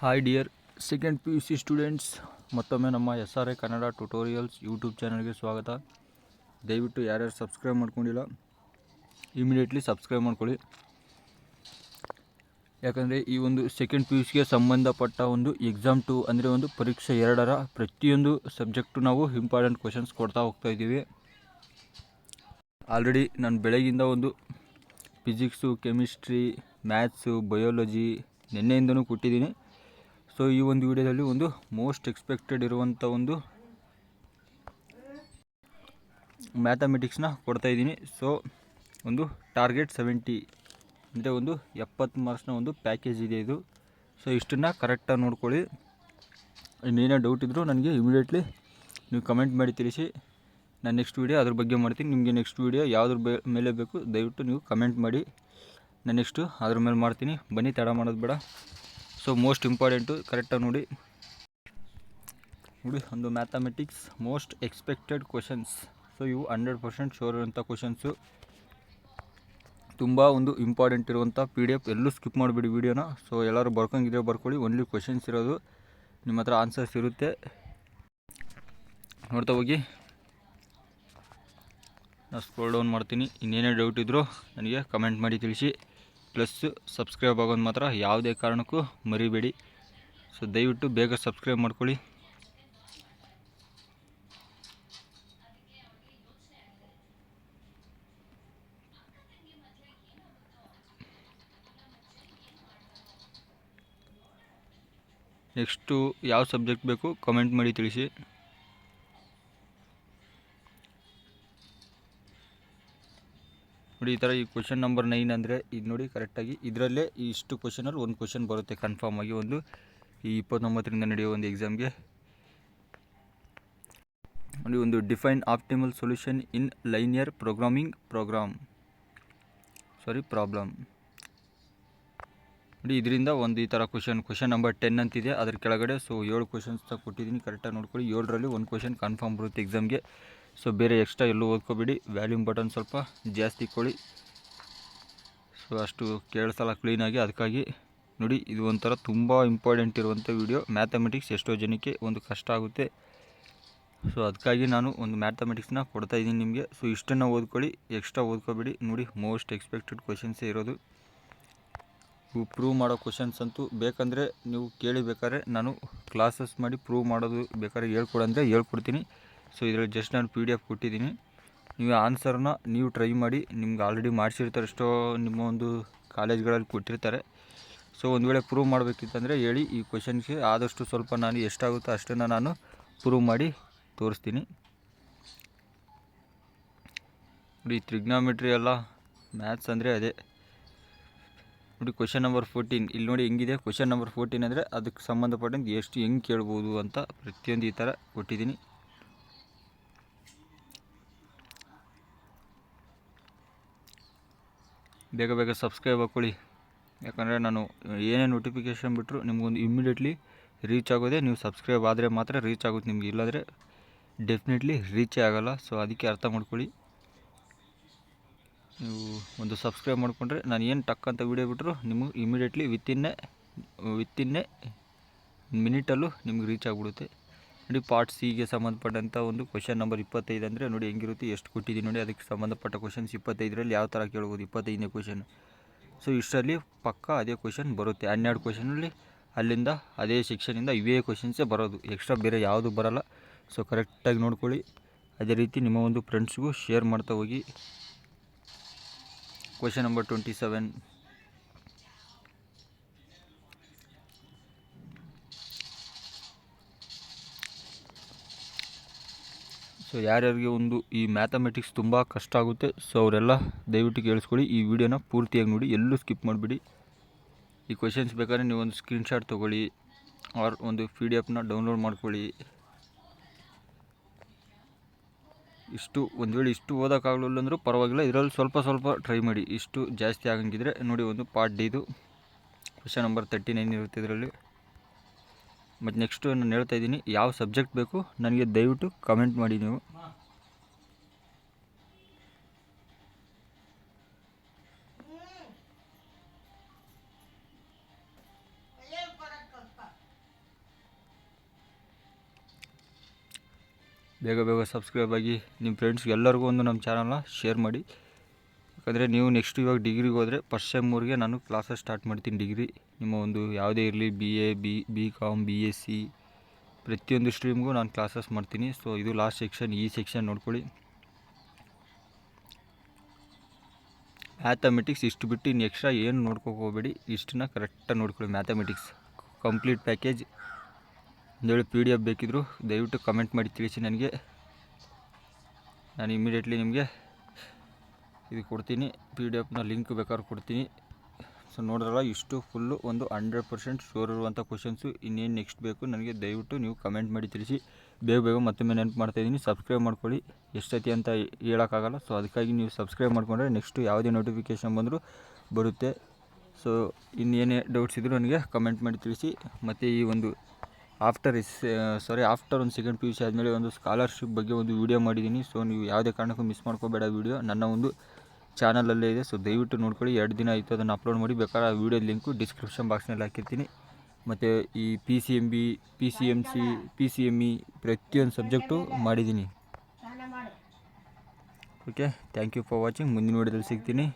Hi dear second P U C students, ಮತ್ತೊಮ್ಮೆ ನಮ್ಮ SRA Kannada tutorials YouTube ಚಾನಲ್ಗೆ ಸ್ವಾಗತ. ದಯವಿಟ್ಟು ಯಾರ್ಯಾರು ಸಬ್ಸ್ಕ್ರೈಬ್ ಮಾಡ್ಕೊಂಡಿಲ್ಲ ಇಮಿಡಿಯೇಟ್ಲಿ ಸಬ್ಸ್ಕ್ರೈಬ್ ಮಾಡ್ಕೊಳ್ಳಿ. ಯಾಕಂದರೆ ಈ ಒಂದು ಸೆಕೆಂಡ್ ಪಿ ಯು ಸಿಗೆ ಸಂಬಂಧಪಟ್ಟ ಒಂದು ಎಕ್ಸಾಮ್ 2 ಅಂದರೆ ಒಂದು ಪರೀಕ್ಷೆ 2ರ ಪ್ರತಿಯೊಂದು ಸಬ್ಜೆಕ್ಟು ನಾವು ಇಂಪಾರ್ಟೆಂಟ್ ಕ್ವಶನ್ಸ್ ಕೊಡ್ತಾ ಹೋಗ್ತಾ ಇದ್ದೀವಿ. ಆಲ್ರೆಡಿ ನಾನು ಬೆಳಗಿಂದ ಒಂದು ಫಿಸಿಕ್ಸು, ಕೆಮಿಸ್ಟ್ರಿ, ಮ್ಯಾಥ್ಸು, ಬಯೋಲಜಿ ನಿನ್ನೆಯಿಂದನೂ ಕೊಟ್ಟಿದ್ದೀನಿ. ಸೊ ಈ ಒಂದು ವಿಡಿಯೋದಲ್ಲಿ ಒಂದು ಮೋಸ್ಟ್ ಎಕ್ಸ್ಪೆಕ್ಟೆಡ್ ಇರುವಂಥ ಒಂದು ಮ್ಯಾಥಮೆಟಿಕ್ಸ್ನ ಕೊಡ್ತಾಯಿದ್ದೀನಿ. ಸೊ ಒಂದು ಟಾರ್ಗೆಟ್ 70 ಅಂದರೆ ಒಂದು 70 ಮಾರ್ಕ್ಸ್ನ ಒಂದು ಪ್ಯಾಕೇಜ್ ಇದೆ ಇದು. ಸೊ ಇಷ್ಟನ್ನು ಕರೆಕ್ಟಾಗಿ ನೋಡ್ಕೊಳ್ಳಿ. ಇನ್ನೇನೇ ಡೌಟ್ ಇದ್ದರೂ ನನಗೆ ಇಮಿಡಿಯೇಟ್ಲಿ ನೀವು ಕಮೆಂಟ್ ಮಾಡಿ ತಿಳಿಸಿ. ನಾನು ನೆಕ್ಸ್ಟ್ ವೀಡಿಯೋ ಅದ್ರ ಬಗ್ಗೆ ಮಾಡ್ತೀನಿ. ನಿಮಗೆ ನೆಕ್ಸ್ಟ್ ವೀಡಿಯೋ ಯಾವುದ್ರ ಮೇಲೆ ಬೇಕು ದಯವಿಟ್ಟು ನೀವು ಕಮೆಂಟ್ ಮಾಡಿ, ನಾನು ನೆಕ್ಸ್ಟು ಅದ್ರ ಮೇಲೆ ಮಾಡ್ತೀನಿ. ಬನ್ನಿ, ತಡ ಮಾಡೋದು ಬೇಡ. ಸೊ ಮೋಸ್ಟ್ ಇಂಪಾರ್ಟೆಂಟು ಕರೆಕ್ಟಾಗಿ ನೋಡಿ ಒಂದು mathematics most expected questions. So ಇವು 100% ಶೋರ್ ಇರುವಂಥ ಕ್ವಶನ್ಸು, ತುಂಬ ಒಂದು ಇಂಪಾರ್ಟೆಂಟ್ ಇರುವಂಥ PDF. ಎಲ್ಲೂ ಸ್ಕಿಪ್ ಮಾಡಿಬಿಡಿ ವೀಡಿಯೋನ. ಸೊ ಎಲ್ಲರೂ ಬರ್ಕೊಂಗಿದ್ರೆ ಬರ್ಕೊಳ್ಳಿ. ಓನ್ಲಿ ಕ್ವಶನ್ಸ್ ಇರೋದು, ನಿಮ್ಮ ಹತ್ರ ಆನ್ಸರ್ಸ್ ಇರುತ್ತೆ, ನೋಡ್ತಾ ಹೋಗಿ. ನಾನು ಸ್ಕ್ರೋಲ್ ಡೌನ್ ಮಾಡ್ತೀನಿ. ಇನ್ನೇನೇ ಡೌಟ್ ಇದ್ದರೂ ನನಗೆ ಕಮೆಂಟ್ ಮಾಡಿ ತಿಳಿಸಿ. ಪ್ಲಸ್ ಸಬ್ಸ್ಕ್ರೈಬ್ ಆಗೋದು ಮಾತ್ರ ಯಾವುದೇ ಕಾರಣಕ್ಕೂ ಮರಿಬೇಡಿ. ಸೊ ದಯವಿಟ್ಟು ಬೇಗ ಸಬ್ಸ್ಕ್ರೈಬ್ ಮಾಡ್ಕೊಳ್ಳಿ. ನೆಕ್ಸ್ಟು ಯಾವ ಸಬ್ಜೆಕ್ಟ್ ಬೇಕು ಕಮೆಂಟ್ ಮಾಡಿ ತಿಳಿಸಿ. ನೋಡಿ, ಈ ಥರ ಈ ಕ್ವಶನ್ ನಂಬರ್ 9 ಅಂದರೆ ಇದು ನೋಡಿ ಕರೆಕ್ಟಾಗಿ ಇದರಲ್ಲೇ ಇಷ್ಟು ಕ್ವಶನಲ್ಲಿ ಒಂದು ಕ್ವಶನ್ ಬರುತ್ತೆ ಕನ್ಫರ್ಮ್ ಆಗಿ. ಒಂದು ಈ 29ರಿಂದ ನಡೆಯೋ ಒಂದು ಎಕ್ಸಾಮ್ಗೆ ನೋಡಿ, ಒಂದು define optimal solution in linear programming problem. ನೋಡಿ, ಇದರಿಂದ ಒಂದು ಈ ಥರ ಕ್ವಶನ್ ನಂಬರ್ 10 ಅಂತಿದೆ ಅದ್ರ ಕೆಳಗಡೆ. ಸೊ 7 ಕ್ವಶನ್ಸ್ ಕೊಟ್ಟಿದ್ದೀನಿ, ಕರೆಕ್ಟಾಗಿ ನೋಡ್ಕೊಳ್ಳಿ. 7ರಲ್ಲಿ ಒಂದು ಕ್ವಶನ್ ಕನ್ಫರ್ಮ್ ಬರುತ್ತೆ ಎಕ್ಸಾಮ್ಗೆ. ಸೊ ಬೇರೆ ಎಕ್ಸ್ಟ್ರಾ ಎಲ್ಲೂ ಓದ್ಕೋಬೇಡಿ. ವ್ಯಾಲ್ಯೂಮ್ ಬಟನ್ ಸ್ವಲ್ಪ ಜಾಸ್ತಿ ಕೊಡಿ. ಸೊ ಅಷ್ಟು ಕೇಳಿಸಲ್ಲ ಕ್ಲೀನಾಗಿ. ಅದಕ್ಕಾಗಿ ನೋಡಿ, ಇದು ಒಂಥರ ತುಂಬ ಇಂಪಾರ್ಟೆಂಟ್ ಇರುವಂಥ ವಿಡಿಯೋ. ಮ್ಯಾಥಮೆಟಿಕ್ಸ್ ಎಷ್ಟೋ ಜನಕ್ಕೆ ಒಂದು ಕಷ್ಟ ಆಗುತ್ತೆ. ಸೊ ಅದಕ್ಕಾಗಿ ನಾನು ಒಂದು ಮ್ಯಾಥಮೆಟಿಕ್ಸ್ನ ಕೊಡ್ತಾಯಿದ್ದೀನಿ ನಿಮಗೆ. ಸೊ ಇಷ್ಟನ್ನು ಓದ್ಕೊಳ್ಳಿ, ಎಕ್ಸ್ಟ್ರಾ ಓದ್ಕೋಬೇಡಿ. ನೋಡಿ, ಮೋಸ್ಟ್ ಎಕ್ಸ್ಪೆಕ್ಟೆಡ್ ಕ್ವಶನ್ಸೇ ಇರೋದು. ಇವು ಪ್ರೂವ್ ಮಾಡೋ ಕ್ವಶನ್ಸ್ ಅಂತೂ ಬೇಕಂದರೆ ನೀವು ಕೇಳಿ, ಬೇಕಾದ್ರೆ ನಾನು ಕ್ಲಾಸಸ್ ಮಾಡಿ ಪ್ರೂವ್ ಮಾಡೋದು ಬೇಕಾದ್ರೆ ಹೇಳ್ಕೊಡಂದರೆ ಹೇಳ್ಕೊಡ್ತೀನಿ. ಸೊ ಇದರಲ್ಲಿ ಜಸ್ಟ್ ನಾನು PDF ಕೊಟ್ಟಿದ್ದೀನಿ. ನೀವು ಆನ್ಸರ್ನ ನೀವು ಟ್ರೈ ಮಾಡಿ. ನಿಮ್ಗೆ ಆಲ್ರೆಡಿ ಮಾಡಿಸಿರ್ತಾರೆ, ಎಷ್ಟೋ ನಿಮ್ಮ ಒಂದು ಕಾಲೇಜ್ಗಳಲ್ಲಿ ಕೊಟ್ಟಿರ್ತಾರೆ. ಸೊ ಒಂದು ವೇಳೆ ಪ್ರೂವ್ ಮಾಡಬೇಕಿತ್ತಂದರೆ ಹೇಳಿ. ಈ ಕ್ವಶನ್ಸ್ಗೆ ಆದಷ್ಟು ಸ್ವಲ್ಪ ನಾನು ಎಷ್ಟಾಗುತ್ತೋ ಅಷ್ಟನ್ನು ನಾನು ಪ್ರೂವ್ ಮಾಡಿ ತೋರಿಸ್ತೀನಿ. ನೋಡಿ, ಟ್ರಿಗ್ನಾಮೆಟ್ರಿ ಎಲ್ಲ ಮ್ಯಾಥ್ಸ್ ಅಂದರೆ ಅದೇ. ನೋಡಿ, ಕ್ವಶನ್ ನಂಬರ್ 14 ಇಲ್ಲಿ ನೋಡಿ ಹೆಂಗಿದೆ. ಕ್ವಶನ್ ನಂಬರ್ 14 ಅಂದರೆ ಅದಕ್ಕೆ ಸಂಬಂಧಪಟ್ಟಂಗೆ ಎಷ್ಟು ಹೆಂಗೆ ಕೇಳ್ಬೋದು ಅಂತ ಪ್ರತಿಯೊಂದು ಈ ಥರ ಕೊಟ್ಟಿದ್ದೀನಿ. ಬೇಗ ಬೇಗ ಸಬ್ಸ್ಕ್ರೈಬ್ ಹಾಕ್ಕೊಳ್ಳಿ. ಯಾಕಂದರೆ ನಾನು ಏನೇ ನೋಟಿಫಿಕೇಷನ್ ಬಿಟ್ಟರು ನಿಮಗೊಂದು ಇಮ್ಮಿಡಿಯೇಟ್ಲಿ ರೀಚ್ ಆಗೋದೇ. ನೀವು ಸಬ್ಸ್ಕ್ರೈಬ್ ಆದರೆ ಮಾತ್ರ ರೀಚ್ ಆಗುತ್ತೆ ನಿಮಗೆ, ಇಲ್ಲಾಂದರೆ ಡೆಫಿನೆಟ್ಲಿ ರೀಚೇ ಆಗೋಲ್ಲ. ಸೊ ಅದಕ್ಕೆ ಅರ್ಥ ಮಾಡ್ಕೊಳ್ಳಿ. ನೀವು ಒಂದು ಸಬ್ಸ್ಕ್ರೈಬ್ ಮಾಡಿಕೊಂಡ್ರೆ ನಾನು ಏನು ಟಕ್ ಅಂತ ವೀಡಿಯೋ ಬಿಟ್ಟರು ನಿಮಗೆ ಇಮಿಡಿಯೇಟ್ಲಿ ವಿತಿನ್ನೇ ಮಿನಿಟಲ್ಲೂ ನಿಮ್ಗೆ ರೀಚ್ ಆಗಿಬಿಡುತ್ತೆ. ನೋಡಿ, ಪಾರ್ಟ್ ಸಿಗೆ ಸಂಬಂಧಪಟ್ಟಂಥ ಒಂದು ಕ್ವಶನ್ ನಂಬರ್ 25 ಅಂದರೆ ನೋಡಿ ಹೆಂಗಿರುತ್ತೆ, ಎಷ್ಟು ಕೊಟ್ಟಿದ್ದೀನಿ ನೋಡಿ. ಅದಕ್ಕೆ ಸಂಬಂಧಪಟ್ಟ ಕ್ವಶನ್ಸ್ 25ರಲ್ಲಿ ಯಾವ ಥರ ಕೇಳ್ಬೋದು, 25ನೇ ಕ್ವಶನ್. ಸೊ ಇಷ್ಟರಲ್ಲಿ ಪಕ್ಕ ಅದೇ ಕ್ವಶನ್ ಬರುತ್ತೆ. 12 ಕ್ವಶನಲ್ಲಿ ಅಲ್ಲಿಂದ ಅದೇ ಸೆಕ್ಷನಿಂದ ಇವೇ ಕ್ವಶನ್ಸೇ ಬರೋದು, ಎಕ್ಸ್ಟ್ರಾ ಬೇರೆ ಯಾವುದು ಬರೋಲ್ಲ. ಸೊ ಕರೆಕ್ಟಾಗಿ ನೋಡ್ಕೊಳ್ಳಿ. ಅದೇ ರೀತಿ ನಿಮ್ಮ ಒಂದು ಫ್ರೆಂಡ್ಸ್ಗೂ ಶೇರ್ ಮಾಡ್ತಾ ಹೋಗಿ. Question number 27. ಸೊ ಯಾರ್ಯಾರಿಗೆ ಒಂದು ಈ ಮ್ಯಾಥಮೆಟಿಕ್ಸ್ ತುಂಬ ಕಷ್ಟ ಆಗುತ್ತೆ, ಸೊ ಅವರೆಲ್ಲ ದಯವಿಟ್ಟು ಕೇಳಿಸ್ಕೊಳ್ಳಿ. ಈ ವಿಡಿಯೋನ ಪೂರ್ತಿಯಾಗಿ ನೋಡಿ, ಎಲ್ಲೂ ಸ್ಕಿಪ್ ಮಾಡಿಬಿಡಿ. ಈ ಕ್ವಶನ್ಸ್ ಬೇಕಾದ್ರೆ ನೀವು ಒಂದು ಸ್ಕ್ರೀನ್ಶಾಟ್ ತೊಗೊಳ್ಳಿ, ಆರ್ ಒಂದು PDF ಡೌನ್ಲೋಡ್ ಮಾಡ್ಕೊಳ್ಳಿ. ಇಷ್ಟು ಒಂದು ವೇಳೆ ಇಷ್ಟು ಓದೋಕ್ಕಾಗಲಿಲ್ಲ ಅಂದರೂ ಪರವಾಗಿಲ್ಲ, ಇದರಲ್ಲಿ ಸ್ವಲ್ಪ ಟ್ರೈ ಮಾಡಿ. ಇಷ್ಟು ಜಾಸ್ತಿ ಆಗಂಗಿದ್ರೆ ನೋಡಿ, ಒಂದು ಪಾರ್ಟ್ ಡಿದು ಕ್ವಶನ್ ನಂಬರ್ 39 ಇರುತ್ತೆ ಇದರಲ್ಲಿ. ಮತ್ತು ನೆಕ್ಸ್ಟು ನಾನು ಹೇಳ್ತಾ ಇದ್ದೀನಿ, ಯಾವ ಸಬ್ಜೆಕ್ಟ್ ಬೇಕು ನನಗೆ ದಯವಿಟ್ಟು ಕಮೆಂಟ್ ಮಾಡಿ ನೀವು. ಬೇಗ ಬೇಗ ಸಬ್ಸ್ಕ್ರೈಬ್ ಆಗಿ ನಿಮ್ಮ ಫ್ರೆಂಡ್ಸ್ಗೆ ಎಲ್ಲರಿಗೂ ಒಂದು ನಮ್ಮ ಚಾನಲ್ನ ಶೇರ್ ಮಾಡಿ. ಯಾಕಂದರೆ ನೀವು ನೆಕ್ಸ್ಟ್ ಇವಾಗ ಡಿಗ್ರಿಗೆ ಹೋದರೆ ಫಸ್ಟ್ ಸೆಮ್ಮೂರಿಗೆ ನಾನು ಕ್ಲಾಸಸ್ ಸ್ಟಾರ್ಟ್ ಮಾಡ್ತೀನಿ. ಡಿಗ್ರಿ ನಿಮ್ಮ ಒಂದು ಯಾವುದೇ ಇರಲಿ, BA, BCom, BSc ಪ್ರತಿಯೊಂದು ಸ್ಟ್ರೀಮ್ಗೂ ನಾನು ಕ್ಲಾಸಸ್ ಮಾಡ್ತೀನಿ. ಸೊ ಇದು ಲಾಸ್ಟ್ ಸೆಕ್ಷನ್. ಈ ಸೆಕ್ಷನ್ ನೋಡ್ಕೊಳ್ಳಿ. ಮ್ಯಾಥಮೆಟಿಕ್ಸ್ ಇಷ್ಟು ಬಿಟ್ಟು ಇನ್ನು ಎಕ್ಸ್ಟ್ರಾ ಏನು ನೋಡ್ಕೋಕೆ ಹೋಗಬೇಡಿ. ಇಷ್ಟನ್ನ ಕರೆಕ್ಟಾಗಿ ನೋಡ್ಕೊಳ್ಳಿ. ಮ್ಯಾಥಮೆಟಿಕ್ಸ್ ಕಂಪ್ಲೀಟ್ ಪ್ಯಾಕೇಜ್ ಒಂದೇಳು PDF ಬೇಕಿದ್ರು ದಯವಿಟ್ಟು ಕಮೆಂಟ್ ಮಾಡಿ ತಿಳಿಸಿ ನನಗೆ. ನಾನು ಇಮಿಡಿಯೇಟ್ಲಿ ನಿಮಗೆ ಇದು ಕೊಡ್ತೀನಿ. PDF ಲಿಂಕ್ ಬೇಕಾದ್ರೆ ಕೊಡ್ತೀನಿ. ಸೊ ನೋಡಿದ್ರಲ್ಲ, ಇಷ್ಟು ಫುಲ್ಲು ಒಂದು 100% ಶೋರ್ ಇರುವಂಥ ಕ್ವಶನ್ಸು. ಇನ್ನೇನು ನೆಕ್ಸ್ಟ್ ಬೇಕು ನನಗೆ ದಯವಿಟ್ಟು ನೀವು ಕಮೆಂಟ್ ಮಾಡಿ ತಿಳಿಸಿ. ಬೇಗ ಬೇಗ ಮತ್ತೊಮ್ಮೆ ನೆನಪು ಮಾಡ್ತಾಯಿದ್ದೀನಿ, ಸಬ್ಸ್ಕ್ರೈಬ್ ಮಾಡ್ಕೊಳ್ಳಿ. ಎಷ್ಟೈತಿ ಅಂತ ಹೇಳೋಕ್ಕಾಗಲ್ಲ. ಸೊ ಅದಕ್ಕಾಗಿ ನೀವು ಸಬ್ಸ್ಕ್ರೈಬ್ ಮಾಡಿಕೊಂಡ್ರೆ ನೆಕ್ಸ್ಟು ಯಾವುದೇ ನೋಟಿಫಿಕೇಷನ್ ಬಂದರೂ ಬರುತ್ತೆ. ಸೊ ಇನ್ನೇನೇ ಡೌಟ್ಸ್ ಇದ್ದರೂ ನನಗೆ ಕಮೆಂಟ್ ಮಾಡಿ ತಿಳಿಸಿ. ಮತ್ತು ಈ ಒಂದು ಆಫ್ಟರ್ ಒಂದು ಸೆಕೆಂಡ್ PUC ಆದಮೇಲೆ ಒಂದು ಸ್ಕಾಲರ್ಶಿಪ್ ಬಗ್ಗೆ ಒಂದು ವೀಡಿಯೋ ಮಾಡಿದ್ದೀನಿ. ಸೊ ನೀವು ಯಾವುದೇ ಕಾರಣಕ್ಕೂ ಮಿಸ್ ಮಾಡ್ಕೋಬೇಡ. ವೀಡಿಯೋ ನನ್ನ ಒಂದು ಚಾನಲಲ್ಲೇ ಇದೆ. ಸೊ ದಯವಿಟ್ಟು ನೋಡ್ಕೊಳ್ಳಿ. 2 ದಿನ ಆಯಿತು ಅದನ್ನು ಅಪ್ಲೋಡ್ ಮಾಡಿ. ಬೇಕಾದ್ರೆ ಆ ವೀಡಿಯೋ ಲಿಂಕು ಡಿಸ್ಕ್ರಿಪ್ಷನ್ ಬಾಕ್ಸ್ನಲ್ಲಿ ಹಾಕಿರ್ತೀನಿ. ಮತ್ತು ಈ PCMB, PCMC, PCME ಪ್ರತಿಯೊಂದು ಸಬ್ಜೆಕ್ಟು ಮಾಡಿದ್ದೀನಿ. Okay, thank you for watching. ಮುಂದಿನ ವೀಡಿಯೋದಲ್ಲಿ ಸಿಗ್ತೀನಿ.